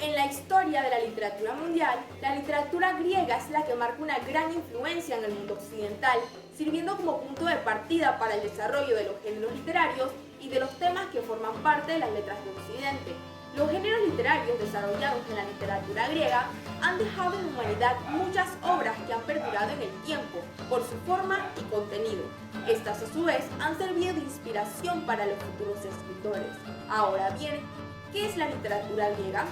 En la historia de la literatura mundial, la literatura griega es la que marca una gran influencia en el mundo occidental, sirviendo como punto de partida para el desarrollo de los géneros literarios y de los temas que forman parte de las letras de Occidente. Los géneros literarios desarrollados en la literatura griega han dejado en la humanidad muchas obras que han perdurado en el tiempo por su forma y contenido. Estas a su vez han servido de inspiración para los futuros escritores. Ahora bien, ¿qué es la literatura griega?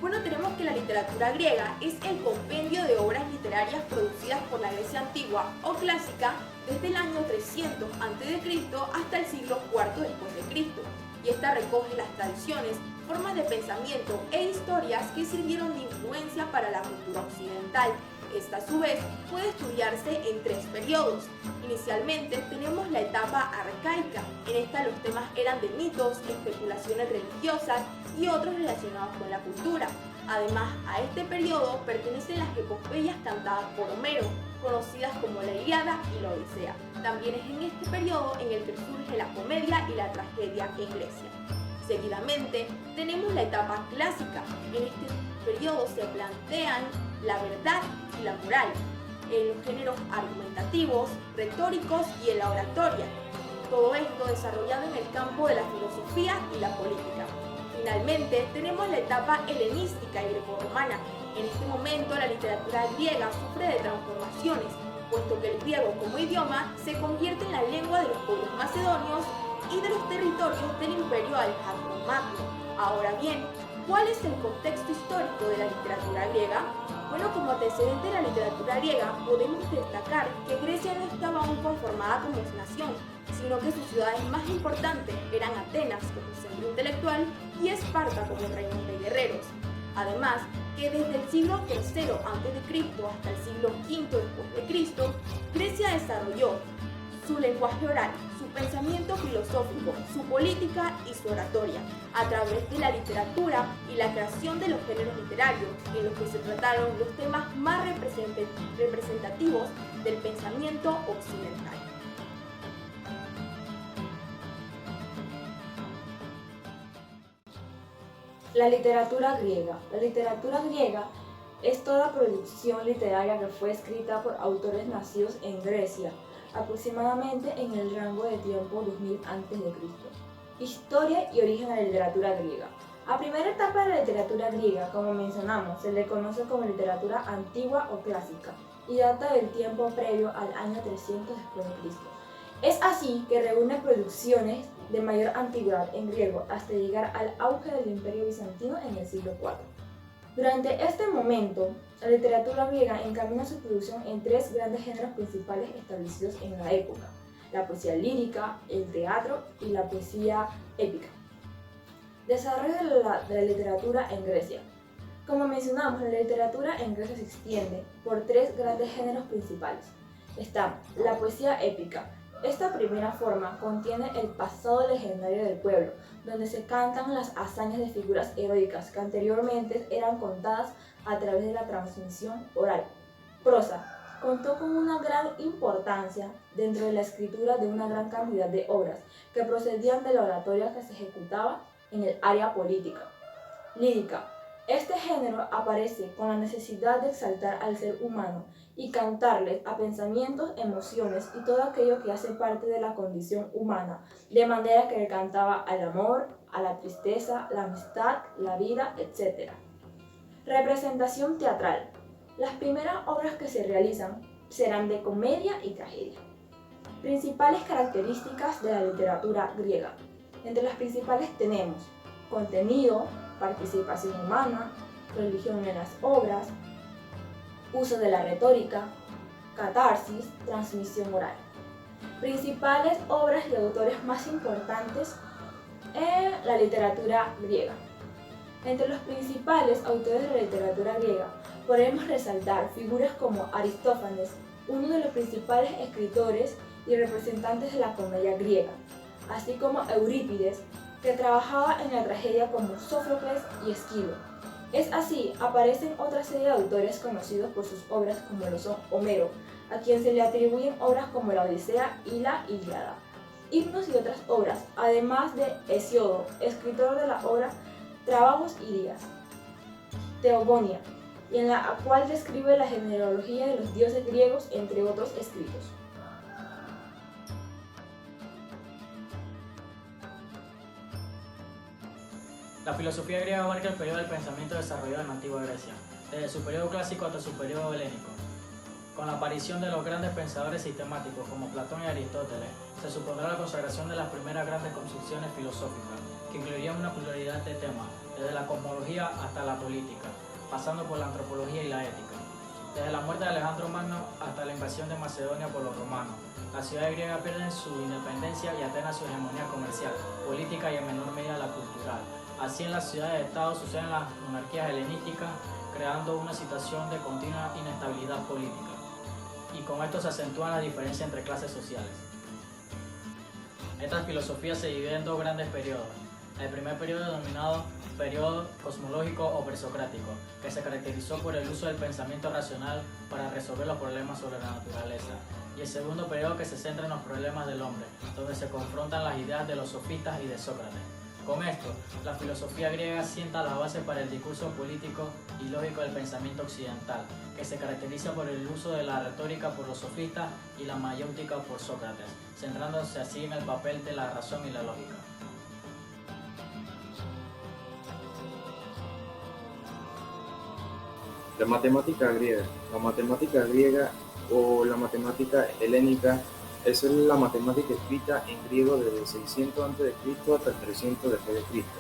Bueno, tenemos que la literatura griega es el compendio de obras literarias producidas por la Grecia antigua o clásica desde el año 300 a.C. hasta el siglo IV después de Cristo, y esta recoge las tradiciones, formas de pensamiento e historias que sirvieron de influencia para la cultura occidental. Esta a su vez puede estudiarse en tres periodos. Inicialmente tenemos la etapa arcaica. En esta los temas eran de mitos, especulaciones religiosas y otros relacionados con la cultura. Además, a este periodo pertenecen las epopeyas cantadas por Homero, conocidas como la Ilíada y la Odisea. También es en este periodo en el que surge la comedia y la tragedia en Grecia. Seguidamente tenemos la etapa clásica. En este periodo se plantean la verdad y la moral, en los géneros argumentativos, retóricos y en la oratoria. Todo esto desarrollado en el campo de la filosofía y la política. Finalmente, tenemos la etapa helenística y grecorromana. En este momento, la literatura griega sufre de transformaciones, puesto que el griego como idioma se convierte en la lengua de los pueblos macedonios y de los territorios del Imperio Alejandro Magno. Ahora bien, ¿cuál es el contexto histórico de la literatura griega? Bueno, como antecedente de la literatura griega, podemos destacar que Grecia no estaba aún conformada como nación, sino que sus ciudades más importantes eran Atenas como centro intelectual y Esparta como reino de guerreros. Además, que desde el siglo III a.C. hasta el siglo V después de Cristo, Grecia desarrolló su lenguaje oral, su pensamiento filosófico, su política y su oratoria, a través de la literatura y la creación de los géneros literarios, en los que se trataron los temas más representativos del pensamiento occidental. La literatura griega. La literatura griega es toda producción literaria que fue escrita por autores nacidos en Grecia, aproximadamente en el rango de tiempo 2000 a.C. Historia y origen de la literatura griega. A primera etapa de la literatura griega, como mencionamos, se le conoce como literatura antigua o clásica y data del tiempo previo al año 300 después de Cristo. Es así que reúne producciones de mayor antigüedad en griego hasta llegar al auge del Imperio Bizantino en el siglo IV. Durante este momento, la literatura griega encamina su producción en tres grandes géneros principales establecidos en la época: la poesía lírica, el teatro y la poesía épica. Desarrollo de la literatura en Grecia. Como mencionamos, la literatura en Grecia se extiende por tres grandes géneros principales. Está la poesía épica. Esta primera forma contiene el pasado legendario del pueblo, donde se cantan las hazañas de figuras heroicas que anteriormente eran contadas a través de la transmisión oral. Prosa. Contó con una gran importancia dentro de la escritura de una gran cantidad de obras que procedían de la oratoria que se ejecutaba en el área política. Lírica. Este género aparece con la necesidad de exaltar al ser humano y cantarles a pensamientos, emociones y todo aquello que hace parte de la condición humana, de manera que le cantaba al amor, a la tristeza, la amistad, la vida, etc. Representación teatral. Las primeras obras que se realizan serán de comedia y tragedia. Principales características de la literatura griega. Entre las principales tenemos contenido, participación humana, religión en las obras, uso de la retórica, catarsis, transmisión oral. Principales obras y autores más importantes en la literatura griega. Entre los principales autores de la literatura griega podemos resaltar figuras como Aristófanes, uno de los principales escritores y representantes de la comedia griega, así como Eurípides, que trabajaba en la tragedia como Sófocles y Esquilo. Es así, aparecen otra serie de autores conocidos por sus obras como lo son Homero, a quien se le atribuyen obras como la Odisea y la Ilíada, himnos y otras obras, además de Hesíodo, escritor de la obra Trabajos y Días. Teogonia, y en la cual describe la genealogía de los dioses griegos, entre otros escritos. La filosofía griega abarca el periodo del pensamiento desarrollado en la antigua Grecia, desde su periodo clásico hasta su periodo helénico. Con la aparición de los grandes pensadores sistemáticos como Platón y Aristóteles, se supondrá la consagración de las primeras grandes construcciones filosóficas, que incluirían una pluralidad de temas, desde la cosmología hasta la política, pasando por la antropología y la ética. Desde la muerte de Alejandro Magno hasta la invasión de Macedonia por los romanos, las ciudades griegas pierden su independencia y Atenas su hegemonía comercial, política y en menor medida la cultural. Así en las ciudades-estado suceden las monarquías helenísticas, creando una situación de continua inestabilidad política. Y con esto se acentúan las diferencias entre clases sociales. Esta filosofía se divide en dos grandes periodos. El primer periodo denominado periodo cosmológico o presocrático, que se caracterizó por el uso del pensamiento racional para resolver los problemas sobre la naturaleza. Y el segundo periodo que se centra en los problemas del hombre, donde se confrontan las ideas de los sofistas y de Sócrates. Con esto, la filosofía griega sienta la base para el discurso político y lógico del pensamiento occidental, que se caracteriza por el uso de la retórica por los sofistas y la mayéutica por Sócrates, centrándose así en el papel de la razón y la lógica. La matemática griega o la matemática helénica es la matemática escrita en griego desde 600 a.C. hasta el 300 después de Cristo.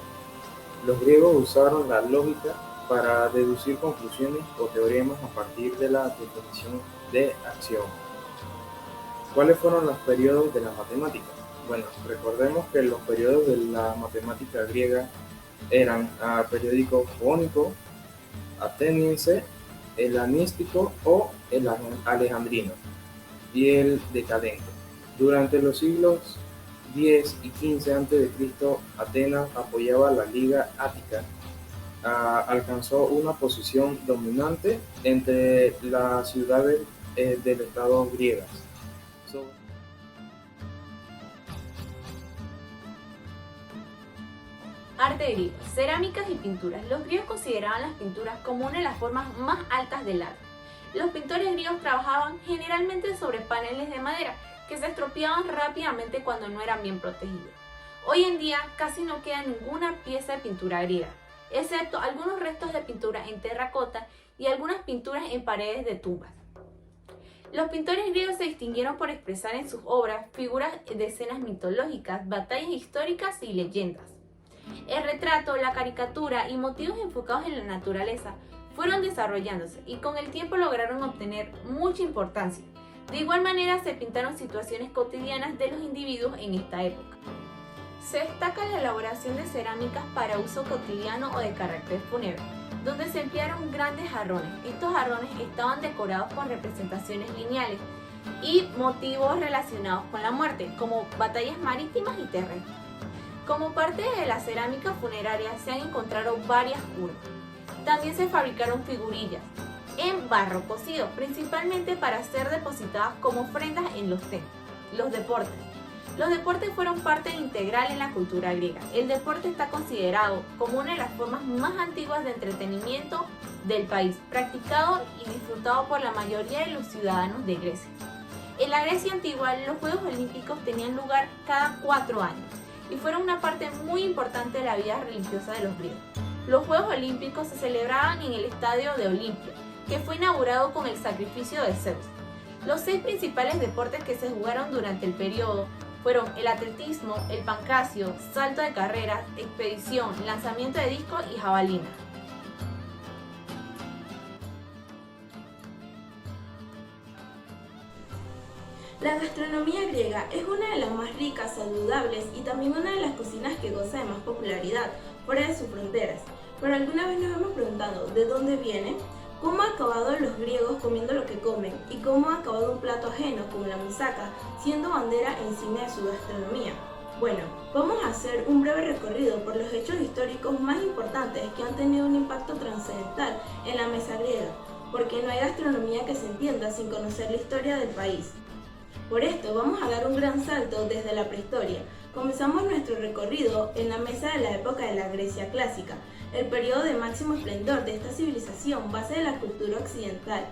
Los griegos usaron la lógica para deducir conclusiones o teoremas a partir de la definición de acción. ¿Cuáles fueron los periodos de la matemática? Bueno, recordemos que los periodos de la matemática griega eran periódico jónico, ateniense, helenístico o el alejandrino y el decadente. Durante los siglos X y XV a.C., Atenas apoyaba la Liga Ática, alcanzó una posición dominante entre las ciudades del estado griegas. Arte griego, cerámicas y pinturas. Los griegos consideraban las pinturas como una de las formas más altas del arte. Los pintores griegos trabajaban generalmente sobre paneles de madera que se estropeaban rápidamente cuando no eran bien protegidos. Hoy en día casi no queda ninguna pieza de pintura griega, excepto algunos restos de pintura en terracota y algunas pinturas en paredes de tumbas. Los pintores griegos se distinguieron por expresar en sus obras figuras de escenas mitológicas, batallas históricas y leyendas. El retrato, la caricatura y motivos enfocados en la naturaleza fueron desarrollándose y con el tiempo lograron obtener mucha importancia. De igual manera se pintaron situaciones cotidianas de los individuos en esta época. Se destaca la elaboración de cerámicas para uso cotidiano o de carácter fúnebre, donde se emplearon grandes jarrones. Estos jarrones estaban decorados con representaciones lineales y motivos relacionados con la muerte, como batallas marítimas y terrestres. Como parte de la cerámica funeraria se han encontrado varias urnas. También se fabricaron figurillas en barro cocido, principalmente para ser depositadas como ofrendas en los templos. Los deportes. Los deportes fueron parte integral en la cultura griega. El deporte está considerado como una de las formas más antiguas de entretenimiento del país, practicado y disfrutado por la mayoría de los ciudadanos de Grecia. En la Grecia antigua, los Juegos Olímpicos tenían lugar cada 4 años y fueron una parte muy importante de la vida religiosa de los griegos. Los Juegos Olímpicos se celebraban en el estadio de Olimpia, que fue inaugurado con el sacrificio de Zeus. Los 6 principales deportes que se jugaron durante el periodo fueron el atletismo, el pancracio, salto de carreras, expedición, lanzamiento de disco y jabalina. La gastronomía griega es una de las más ricas, saludables y también una de las cocinas que goza de más popularidad fuera de sus fronteras. Pero alguna vez nos hemos preguntado ¿de dónde viene? ¿Cómo han acabado los griegos comiendo lo que comen? ¿Y cómo ha acabado un plato ajeno como la musaca siendo bandera e insignia de su gastronomía? Bueno, vamos a hacer un breve recorrido por los hechos históricos más importantes que han tenido un impacto trascendental en la mesa griega, porque no hay gastronomía que se entienda sin conocer la historia del país. Por esto vamos a dar un gran salto desde la prehistoria. Comenzamos nuestro recorrido en la mesa de la época de la Grecia clásica, el periodo de máximo esplendor de esta civilización base de la cultura occidental.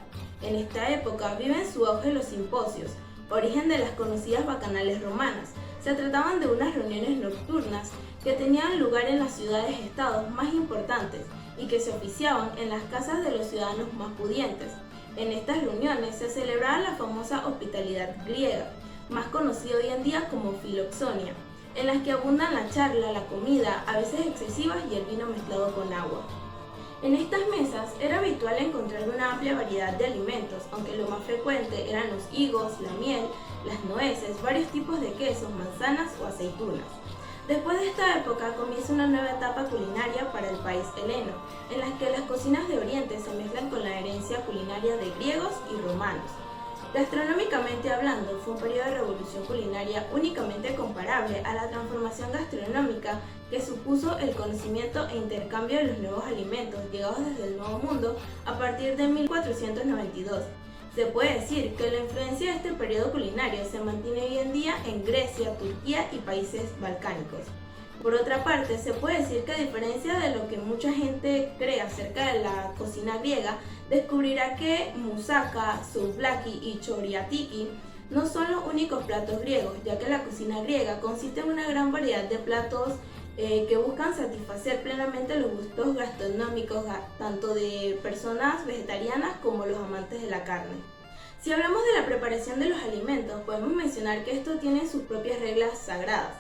En esta época viven su auge los simposios, origen de las conocidas bacanales romanas. Se trataban de unas reuniones nocturnas que tenían lugar en las ciudades-estados más importantes y que se oficiaban en las casas de los ciudadanos más pudientes. En estas reuniones se celebraba la famosa hospitalidad griega, más conocida hoy en día como filoxonia, en las que abundan la charla, la comida, a veces excesivas, y el vino mezclado con agua. En estas mesas era habitual encontrar una amplia variedad de alimentos, aunque lo más frecuente eran los higos, la miel, las nueces, varios tipos de quesos, manzanas o aceitunas. Después de esta época comienza una nueva etapa culinaria para el país heleno, en la que las cocinas de Oriente se mezclan con la herencia culinaria de griegos y romanos. Gastronómicamente hablando, fue un periodo de revolución culinaria únicamente comparable a la transformación gastronómica que supuso el conocimiento e intercambio de los nuevos alimentos llegados desde el Nuevo Mundo a partir de 1492. Se puede decir que la influencia de este periodo culinario se mantiene hoy en día en Grecia, Turquía y países balcánicos. Por otra parte, se puede decir que a diferencia de lo que mucha gente cree acerca de la cocina griega, descubrirá que moussaka, souvlaki y choriatiki no son los únicos platos griegos, ya que la cocina griega consiste en una gran variedad de platos que buscan satisfacer plenamente los gustos gastronómicos tanto de personas vegetarianas como los amantes de la carne. Si hablamos de la preparación de los alimentos, podemos mencionar que esto tiene sus propias reglas sagradas.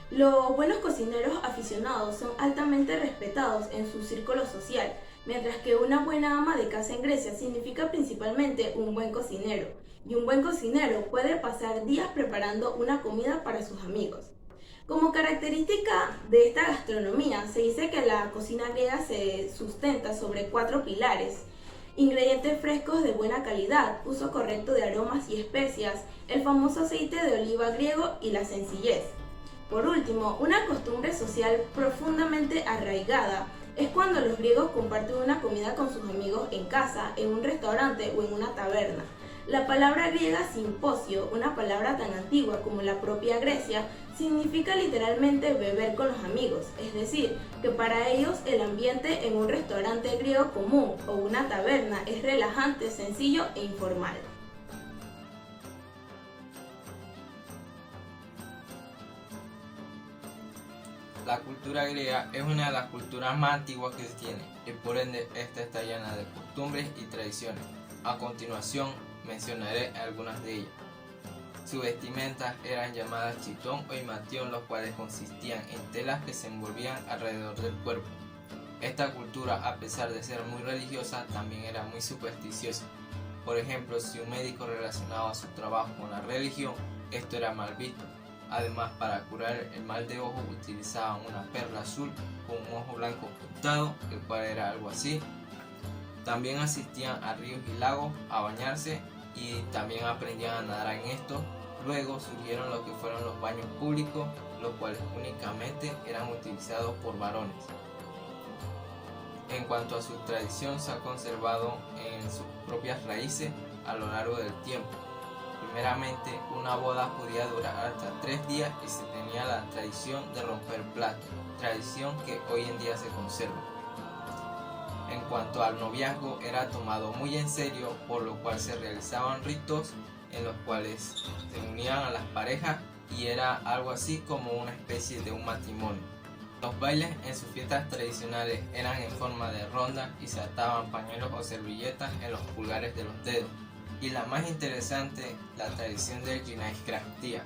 Los buenos cocineros aficionados son altamente respetados en su círculo social, mientras que una buena ama de casa en Grecia significa principalmente un buen cocinero, y un buen cocinero puede pasar días preparando una comida para sus amigos. Como característica de esta gastronomía, se dice que la cocina griega se sustenta sobre 4 pilares: ingredientes frescos de buena calidad, uso correcto de aromas y especias, el famoso aceite de oliva griego y la sencillez. Por último, una costumbre social profundamente arraigada es cuando los griegos comparten una comida con sus amigos en casa, en un restaurante o en una taberna. La palabra griega simposio, una palabra tan antigua como la propia Grecia, significa literalmente beber con los amigos, es decir, que para ellos el ambiente en un restaurante griego común o una taberna es relajante, sencillo e informal. La cultura griega es una de las culturas más antiguas que se tiene y por ende esta está llena de costumbres y tradiciones. A continuación mencionaré algunas de ellas. Sus vestimentas eran llamadas chitón o imatión, los cuales consistían en telas que se envolvían alrededor del cuerpo. Esta cultura, a pesar de ser muy religiosa, también era muy supersticiosa. Por ejemplo, si un médico relacionaba su trabajo con la religión, esto era mal visto. Además, para curar el mal de ojo utilizaban una perla azul con un ojo blanco pintado, el cual era algo así. También asistían a ríos y lagos a bañarse y también aprendían a nadar en estos. Luego surgieron lo que fueron los baños públicos, los cuales únicamente eran utilizados por varones. En cuanto a su tradición, se ha conservado en sus propias raíces a lo largo del tiempo. Primeramente, una boda podía durar hasta 3 días y se tenía la tradición de romper platos, tradición que hoy en día se conserva. En cuanto al noviazgo, era tomado muy en serio, por lo cual se realizaban ritos en los cuales se unían a las parejas y era algo así como una especie de un matrimonio. Los bailes en sus fiestas tradicionales eran en forma de ronda y se ataban pañuelos o servilletas en los pulgares de los dedos. Y la más interesante, la tradición del Ginaiskratia,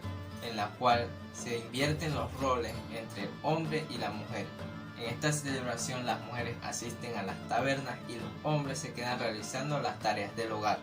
en la cual se invierten los roles entre el hombre y la mujer. En esta celebración las mujeres asisten a las tabernas y los hombres se quedan realizando las tareas del hogar.